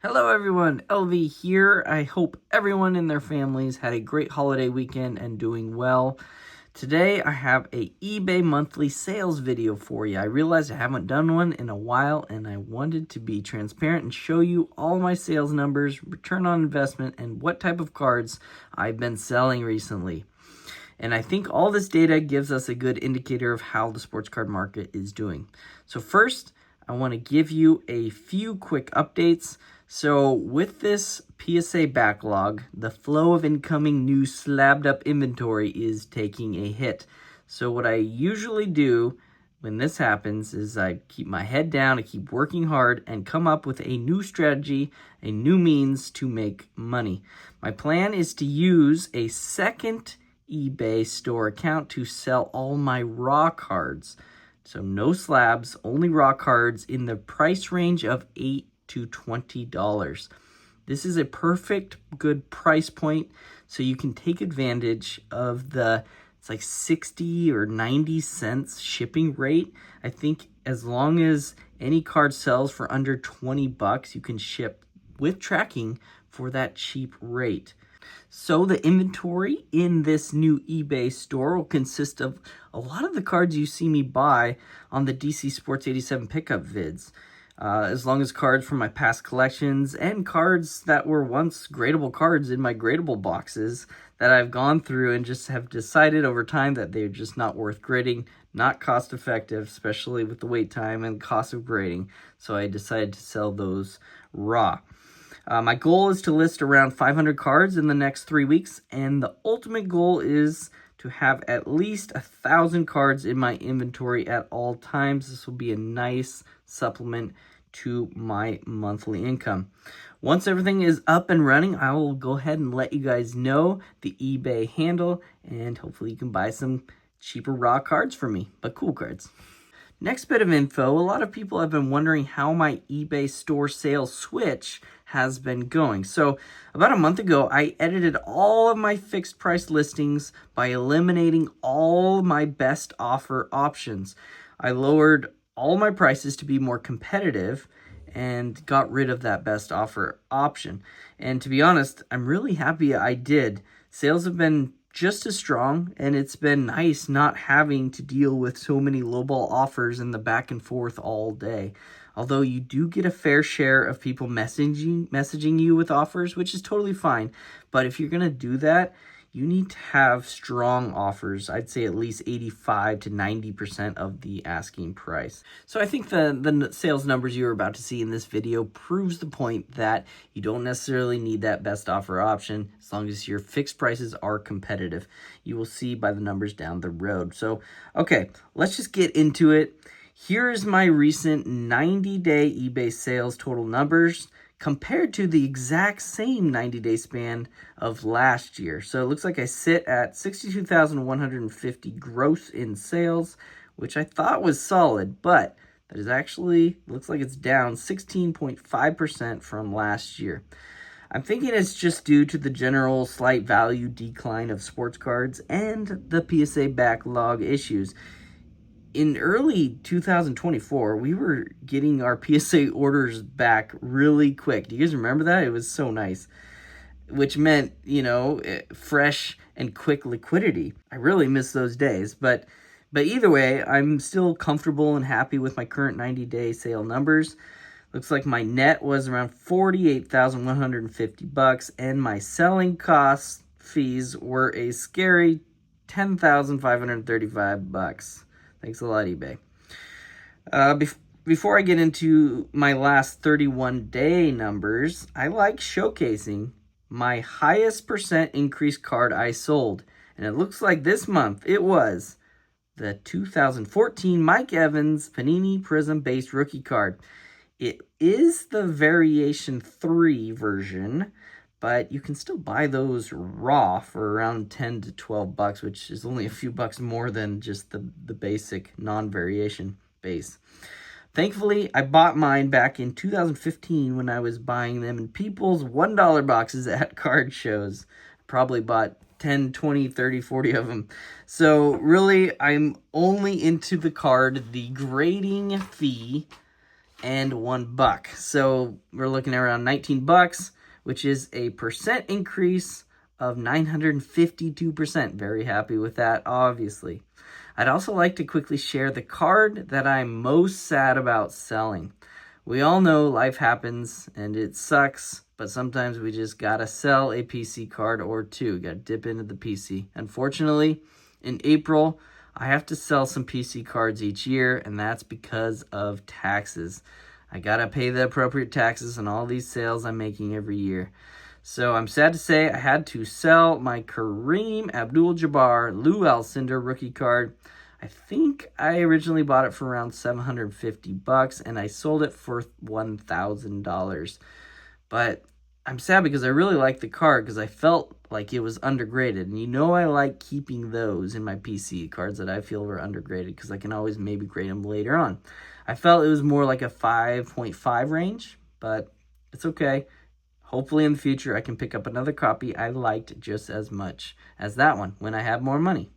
Hello everyone, LV here. I hope everyone and their families had a great holiday weekend and doing well. Today I have a eBay monthly sales video for you. I realized I haven't done one in a while and I wanted to be transparent and show you all my sales numbers, return on investment, and what type of cards I've been selling recently. And I think all this data gives us a good indicator of how the sports card market is doing. So first, I want to give you a few quick updates. So with this PSA backlog, the flow of incoming new slabbed up inventory is taking a hit. So what I usually do when this happens is I keep my head down, I keep working hard, and come up with a new strategy, a new means to make money. My plan is to use a second eBay store account to sell all my raw cards. So no slabs, only raw cards in the price range of $8 to $20. This is a perfect good price point, so you can take advantage of it's like 60 or 90 cents shipping rate. I think as long as any card sells for under 20 bucks, you can ship with tracking for that cheap rate. So the inventory in this new eBay store will consist of a lot of the cards you see me buy on the DC Sports 87 pickup vids, as long as cards from my past collections and cards that were once gradable cards in my gradable boxes that I've gone through and just have decided over time that they're just not worth grading, not cost effective, especially with the wait time and cost of grading. So I decided to sell those raw. My goal is to list around 500 cards in the next 3 weeks, and the ultimate goal is to have at least 1,000 cards in my inventory at all times. This will be a nice supplement to my monthly income. Once everything is up and running, I will go ahead and let you guys know the eBay handle, and hopefully you can buy some cheaper raw cards for me, but cool cards. Next bit of info, a lot of people have been wondering how my eBay store sales switch has been going. So about a month ago, I edited all of my fixed price listings by eliminating all my best offer options. I lowered all my prices to be more competitive and got rid of that best offer option. And to be honest, I'm really happy I did. Sales have been just as strong, and it's been nice not having to deal with so many lowball offers and the back and forth all day. Although you do get a fair share of people messaging you with offers, which is totally fine. But if you're going to do that, you need to have strong offers. I'd say at least 85 to 90% of the asking price. So I think the sales numbers you're about to see in this video proves the point that you don't necessarily need that best offer option as long as your fixed prices are competitive. You will see by the numbers down the road. So, okay, let's just get into it. Here's my recent 90-day eBay sales total numbers compared to the exact same 90-day span of last year. So it looks like I sit at 62,150 gross in sales, which I thought was solid, but that is actually, looks like it's down 16.5% from last year. I'm thinking it's just due to the general slight value decline of sports cards and the PSA backlog issues. In early 2024, we were getting our PSA orders back really quick. Do you guys remember that? It was so nice, which meant, fresh and quick liquidity. I really miss those days, but either way, I'm still comfortable and happy with my current 90-day sale numbers. Looks like my net was around $48,150, and my selling costs fees were a scary $10,535. Thanks a lot, eBay. Before I get into my last 31-day numbers, I like showcasing my highest percent increase card I sold. And it looks like this month it was the 2014 Mike Evans Panini Prism-based rookie card. It is the Variation 3 version, but you can still buy those raw for around 10 to 12 bucks, which is only a few bucks more than just the basic non-variation base. Thankfully, I bought mine back in 2015 when I was buying them in people's $1 boxes at card shows. Probably bought 10, 20, 30, 40 of them. So really, I'm only into the card. The grading fee $1. So we're looking at around $19, which is a percent increase of 952%. Very happy with that, obviously. I'd also like to quickly share the card that I'm most sad about selling. We all know life happens and it sucks, but sometimes we just gotta sell a PC card or two. Gotta dip into the PC. Unfortunately, in April, I have to sell some PC cards each year, and that's because of taxes. I gotta pay the appropriate taxes on all these sales I'm making every year. So I'm sad to say I had to sell my Kareem Abdul-Jabbar Lou Alcindor rookie card. I think I originally bought it for around $750, and I sold it for $1,000. But I'm sad because I really like the card because I felt like it was undergraded. And you know I like keeping those in my PC cards that I feel were undergraded because I can always maybe grade them later on. I felt it was more like a 5.5 range, but it's okay. Hopefully in the future I can pick up another copy I liked just as much as that one when I have more money.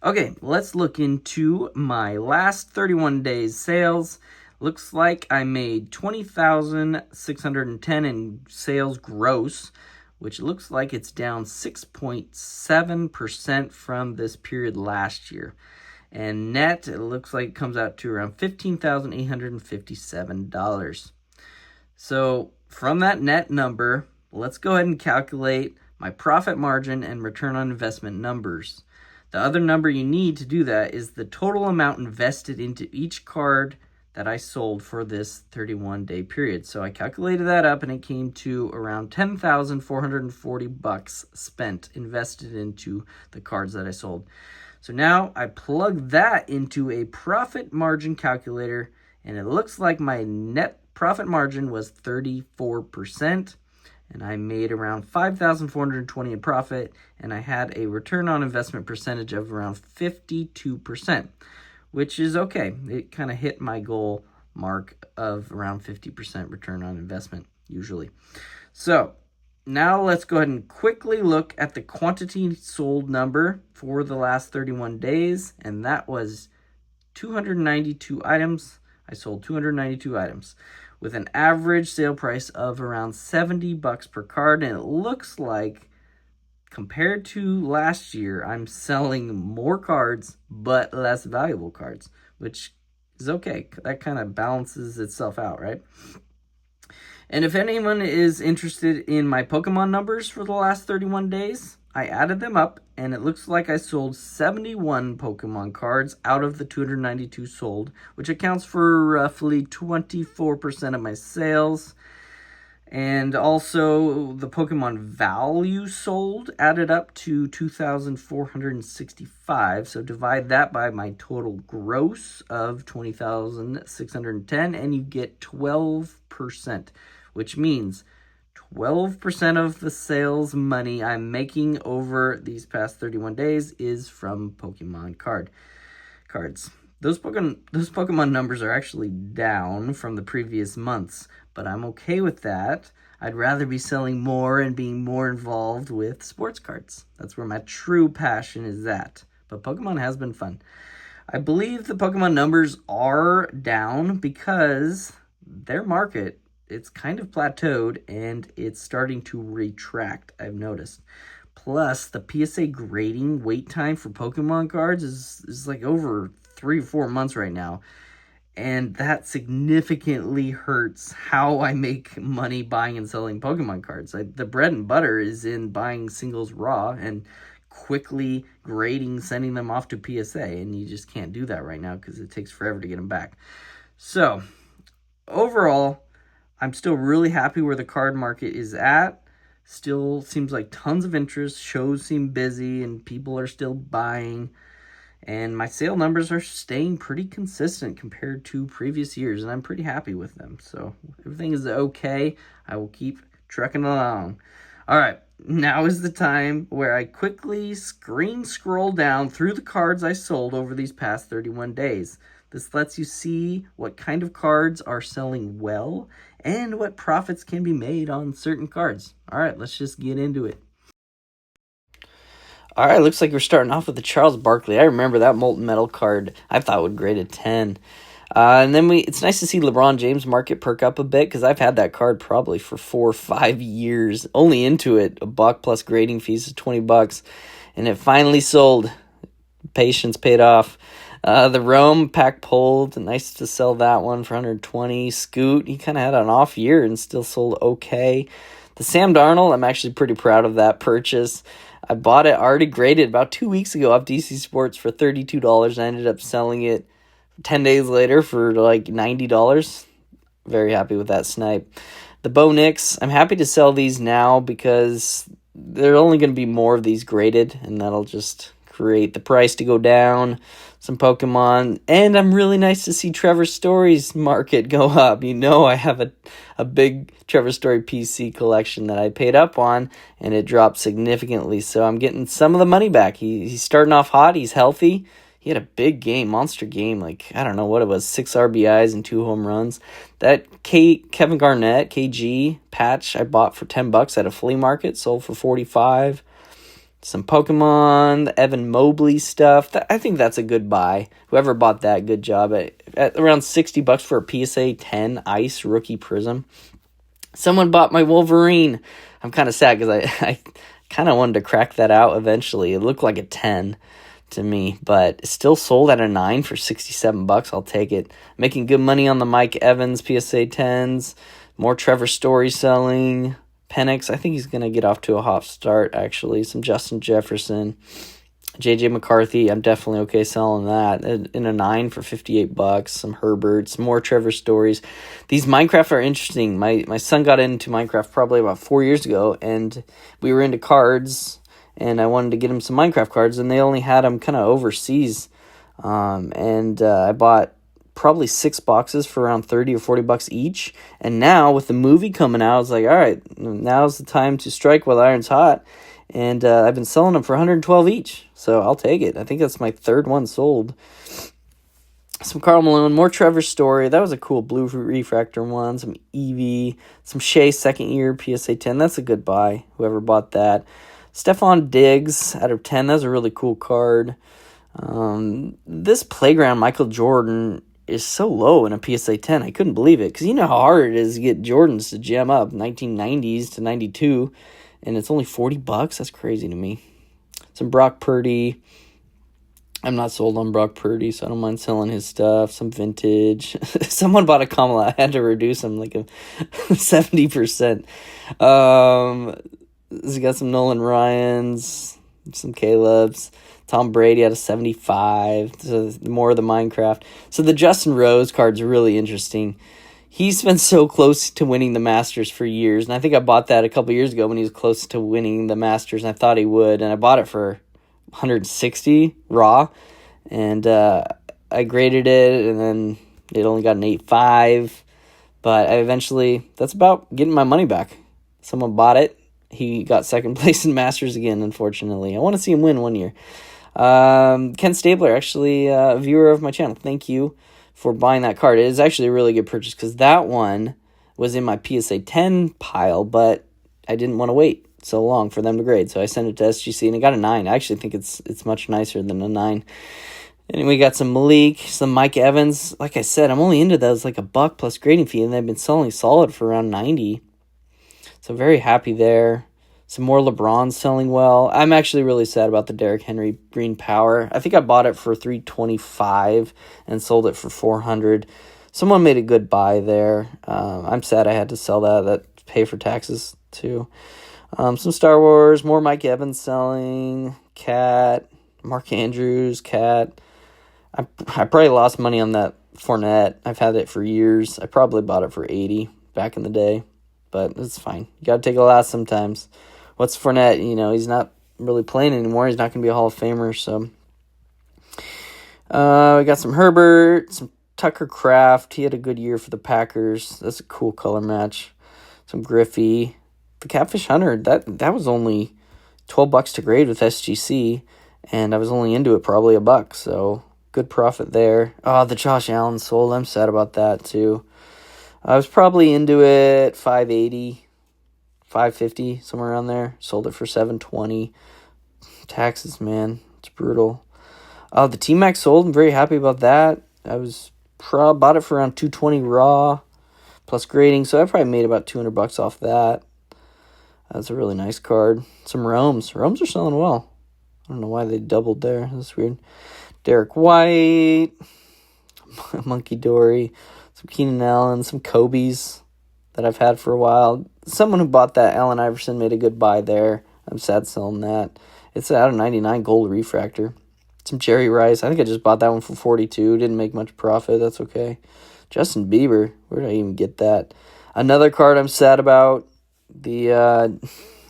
Okay, let's look into my last 31 days sales. Looks like I made $20,610 in sales gross, which looks like it's down 6.7% from this period last year. And net, it looks like it comes out to around $15,857. So from that net number, let's go ahead and calculate my profit margin and return on investment numbers. The other number you need to do that is the total amount invested into each card that I sold for this 31-day period. So I calculated that up and it came to around $10,440 spent invested into the cards that I sold. So now I plug that into a profit margin calculator and it looks like my net profit margin was 34%. And I made around $5,420 in profit, and I had a return on investment percentage of around 52%, which is okay. It kind of hit my goal mark of around 50% return on investment, usually. So now let's go ahead and quickly look at the quantity sold number for the last 31 days, and that was 292 items. I sold 292 items with an average sale price of around $70 per card. And it looks like compared to last year, I'm selling more cards, but less valuable cards, which is okay. That kind of balances itself out, right? And if anyone is interested in my Pokemon numbers for the last 31 days, I added them up, and it looks like I sold 71 Pokemon cards out of the 292 sold, which accounts for roughly 24% of my sales. And also, the Pokemon value sold added up to 2,465. So divide that by my total gross of 20,610, and you get 12%, which means 12% of the sales money I'm making over these past 31 days is from Pokemon cards. Those Pokemon numbers are actually down from the previous months, but I'm okay with that. I'd rather be selling more and being more involved with sports cards. That's where my true passion is at. But Pokemon has been fun. I believe the Pokemon numbers are down because their market, it's kind of plateaued and it's starting to retract, I've noticed. Plus, the PSA grading wait time for Pokemon cards is like over 3 or 4 months right now. And that significantly hurts how I make money buying and selling Pokemon cards. The bread and butter is in buying singles raw and quickly grading, sending them off to PSA. And you just can't do that right now because it takes forever to get them back. So, overall, I'm still really happy where the card market is at. Still seems like tons of interest. Shows seem busy and people are still buying. And my sale numbers are staying pretty consistent compared to previous years. And I'm pretty happy with them. So everything is okay. I will keep trucking along. All right. Now is the time where I quickly scroll down through the cards I sold over these past 31 days. This lets you see what kind of cards are selling well and what profits can be made on certain cards. All right, let's just get into it. All right, looks like we're starting off with the Charles Barkley. I remember that molten metal card I thought would grade a 10. And then it's nice to see LeBron James market perk up a bit because I've had that card probably for 4 or 5 years. Only into it, $1 plus grading fees is $20, and it finally sold. Patience paid off. The Rome pack pulled. Nice to sell that one for 120. Scoot, he kind of had an off year and still sold okay. The Sam Darnold, I'm actually pretty proud of that purchase. I bought it already graded about 2 weeks ago off DC Sports for $32. I ended up selling it 10 days later for like $90. Very happy with that snipe. The Bo Nix, I'm happy to sell these now because there are only going to be more of these graded, and that'll just create the price to go down. Some Pokemon, and I'm really nice to see Trevor Story's market go up. You know, I have a big Trevor Story PC collection that I paid up on, and it dropped significantly, so I'm getting some of the money back. He's starting off hot, he's healthy. He had a big game, monster game, like, I don't know what it was, 6 RBIs and 2 home runs. That Kevin Garnett, KG patch I bought for $10 at a flea market, sold for $45. Some Pokemon, the Evan Mobley stuff. I think that's a good buy. Whoever bought that, good job. At around $60 for a PSA 10 Ice Rookie Prism. Someone bought my Wolverine. I'm kind of sad because I kind of wanted to crack that out eventually. It looked like a 10 to me, but it's still sold at a 9 for $67. I'll take it. Making good money on the Mike Evans PSA 10s. More Trevor Story selling. Penix, I think he's going to get off to a hot start, actually. Some Justin Jefferson. J.J. McCarthy, I'm definitely okay selling that. In a 9 for $58. Some Herbert, some more Trevor Stories. These Minecraft are interesting. My son got into Minecraft probably about 4 years ago, and we were into cards, and I wanted to get him some Minecraft cards, and they only had them kind of overseas. I bought probably 6 boxes for around $30 or $40 each. And now with the movie coming out, I was like, all right, now's the time to strike while the iron's hot. And I've been selling them for $112 each, so I'll take it. I think that's my third one sold. Some Karl Malone, more Trevor Story. That was a cool blue refractor one. Some Eevee, some Shea second year PSA 10. That's a good buy. Whoever bought that. Stephon Diggs out of 10. That's a really cool card. This Playground Michael Jordan is so low in a PSA 10. I couldn't believe it because you know how hard it is to get Jordans to gem up 1990s to 92, and it's only $40. That's crazy to me. Some Brock Purdy. I'm not sold on Brock Purdy, so I don't mind selling his stuff. Some vintage. Someone bought a Kamala. I had to reduce him like a 70%. He's got some Nolan Ryans, some Caleb's. Tom Brady at a 75. So more of the Minecraft. So the Justin Rose card's are really interesting. He's been so close to winning the Masters for years. And I think I bought that a couple years ago when he was close to winning the Masters. And I thought he would. And I bought it for $160 raw. And I graded it. And then it only got an 8.5. But that's about getting my money back. Someone bought it. He got second place in Masters again, unfortunately. I want to see him win one year. Ken Stabler, actually a viewer of my channel. Thank you for buying that card. It is actually a really good purchase because that one was in my PSA 10 pile, but I didn't want to wait so long for them to grade, so I sent it to SGC and it got a 9. I actually think it's much nicer than a 9. And we got some Malik, some Mike Evans. Like I said, I'm only into those like $1 plus grading fee, and they've been selling solid for around 90. So very happy there. Some more LeBron selling well. I'm actually really sad about the Derrick Henry Green Power. I think I bought it for $325 and sold it for $400. Someone made a good buy there. I'm sad I had to sell that. That pay for taxes too. Some Star Wars. More Mike Evans selling. Cat. Mark Andrews. Cat. I probably lost money on that Fournette. I've had it for years. I probably bought it for $80 back in the day. But it's fine. You got to take a loss sometimes. What's Fournette? He's not really playing anymore. He's not going to be a Hall of Famer. So we got some Herbert, some Tucker Kraft. He had a good year for the Packers. That's a cool color match. Some Griffey. The Catfish Hunter, that was only $12 to grade with SGC, and I was only into it probably $1. So good profit there. Oh, the Josh Allen sold. I'm sad about that too. I was probably into it $580, $550, somewhere around there. Sold it for $720. Taxes, man, it's brutal. The T-Max sold. I'm very happy about that. I was bought it for around $220 raw plus grading, so I probably made about $200 off that. That's a really nice card. Some Romes. Romes are selling well. I don't know why they doubled there. That's weird. Derek White, Monkey Dory, some Keenan Allen, some Kobe's that I've had for a while. Someone who bought that, Allen Iverson, made a good buy there. I'm sad selling that. It's out of 99 gold refractor. Some Jerry Rice. I think I just bought that one for 42. Didn't make much profit. That's okay. Justin Bieber. Where did I even get that? Another card I'm sad about. The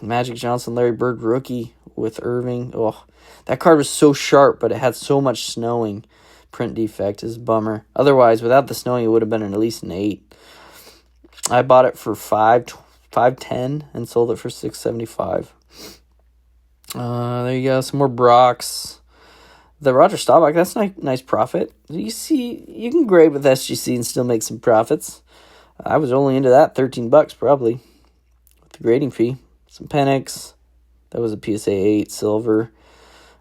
Magic Johnson Larry Bird rookie with Irving. Oh, that card was so sharp, but it had so much snowing. Print defect is a bummer. Otherwise, without the snowing, it would have been at least an 8. I bought it for $5.10 and sold it for $6.75. There you go. Some more Brocks. The Roger Staubach, that's nice profit. You see, you can grade with SGC and still make some profits. I was only into that, $13 probably, with the grading fee. Some Penix. That was a PSA 8 silver.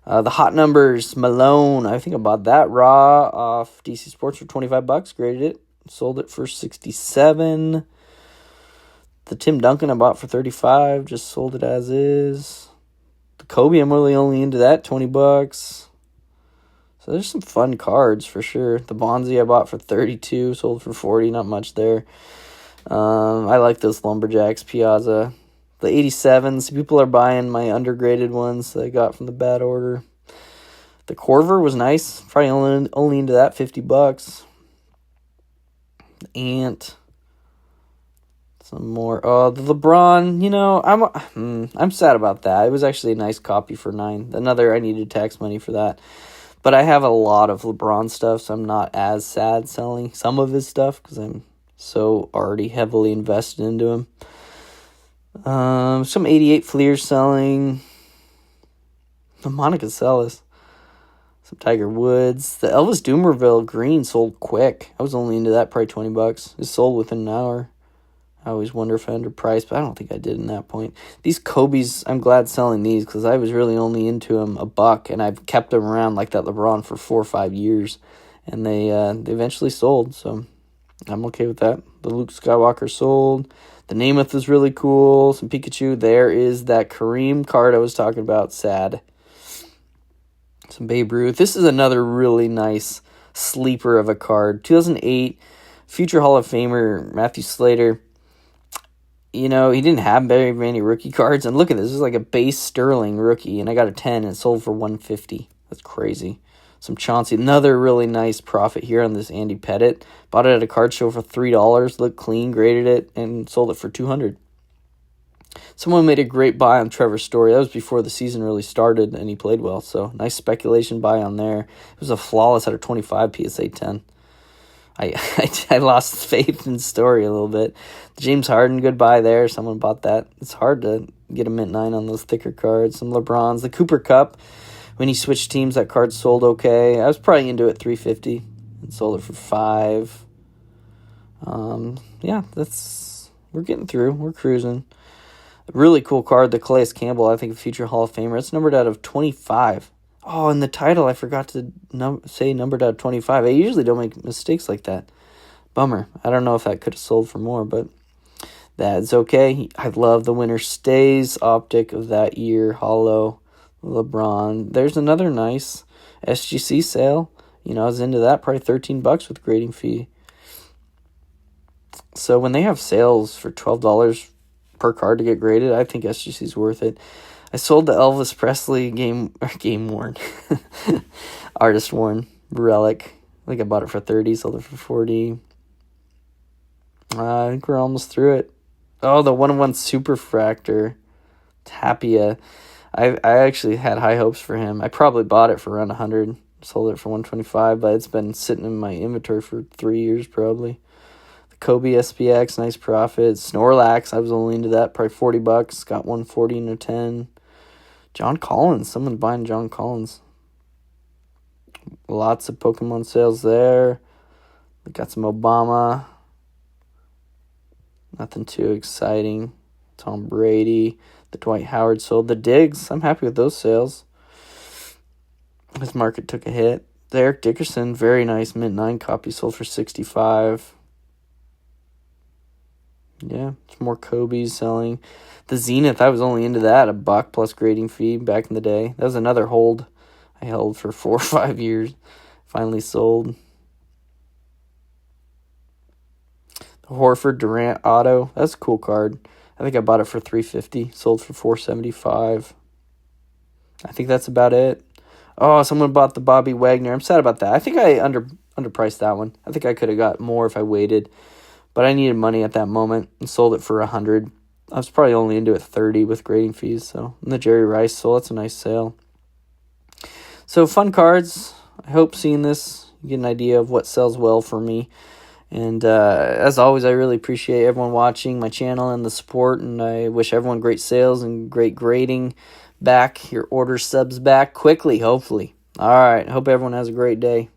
The Hot Numbers, Malone. I think I bought that raw off DC Sports for $25. Graded it. Sold it for $67. The Tim Duncan I bought for $35. Just sold it as is. The Kobe, I'm really only into that, $20. So there's some fun cards for sure. The Bonzi I bought for $32. Sold for $40. Not much there. I like those Lumberjacks, Piazza. The 87s, people are buying my undergraded ones that I got from the bad order. The Corver was nice. Probably only into that, $50. The Ant. Some more. Oh, the LeBron, I'm sad about that. It was actually a nice copy for $9. Another, I needed tax money for that. But I have a lot of LeBron stuff, so I'm not as sad selling some of his stuff because I'm so already heavily invested into him. Some 88 Fleers selling. The Monica Seles. Some Tiger Woods. The Elvis Dumerville green sold quick. I was only into that, probably $20. It sold within an hour. I always wonder if I underpriced, but I don't think I did in that point. These Kobe's, I'm glad selling these because I was really only into them $1, and I've kept them around like that LeBron for 4 or 5 years, and they eventually sold, so I'm okay with that. The Luke Skywalker sold. The Namath is really cool. Some Pikachu. There is that Kareem card I was talking about. Sad. Some Babe Ruth. This is another really nice sleeper of a card. 2008 future Hall of Famer Matthew Slater. He didn't have very many rookie cards. And look at this. This is like a base Sterling rookie. And I got a 10 and it sold for $150. That's crazy. Some Chauncey. Another really nice profit here on this Andy Pettit. Bought it at a card show for $3. Looked clean. Graded it and sold it for $200. Someone made a great buy on Trevor Story. That was before the season really started and he played well. So nice speculation buy on there. It was a flawless out of 25 PSA 10. I lost faith in Story a little bit. James Harden, good buy there. Someone bought that. It's hard to get a mint 9 on those thicker cards. Some LeBrons. The Cooper Cup, when he switched teams, that card sold okay. I was probably into it $350 and sold it for $5. We're getting through. We're cruising. A really cool card, the Calais Campbell, I think a future Hall of Famer. It's numbered out of 25. Oh, and the title, I forgot to say numbered out of 25. I usually don't make mistakes like that. Bummer. I don't know if that could have sold for more, but that's okay. I love the Winter Stays optic of that year. Hollow LeBron. There's another nice SGC sale. I was into that. Probably $13 with grading fee. So when they have sales for $12 per card to get graded, I think SGC's worth it. I sold the Elvis Presley game worn, artist worn relic. I think I bought it for $30, sold it for $40. I think we're almost through it. Oh, the 1-1 Superfractor Tapia. I actually had high hopes for him. I probably bought it for around $100, sold it for $125, but it's been sitting in my inventory for 3 years probably. The Kobe SPX, nice profit. Snorlax, I was only into that, probably $40. Got 140 and a 10. John Collins, someone buying John Collins. Lots of Pokemon sales there. We got some Obama. Nothing too exciting. Tom Brady. The Dwight Howard sold. The Diggs, I'm happy with those sales. His market took a hit. The Eric Dickerson, very nice mint 9 copy, sold for $65. Yeah, it's more Kobe's selling. The Zenith, I was only into that, $1 plus grading fee back in the day. That was another hold I held for 4 or 5 years. Finally sold. The Horford Durant Auto, that's a cool card. I think I bought it for $350, sold for $475. I think that's about it. Oh, someone bought the Bobby Wagner. I'm sad about that. I think I underpriced that one. I think I could have got more if I waited, but I needed money at that moment and sold it for $100. I was probably only into it $30 with grading fees. So, and the Jerry Rice sold. That's a nice sale. So, fun cards. I hope seeing this, you get an idea of what sells well for me. And as always, I really appreciate everyone watching my channel and the support. And I wish everyone great sales and great grading back. Your order subs back quickly, hopefully. All right. Hope everyone has a great day.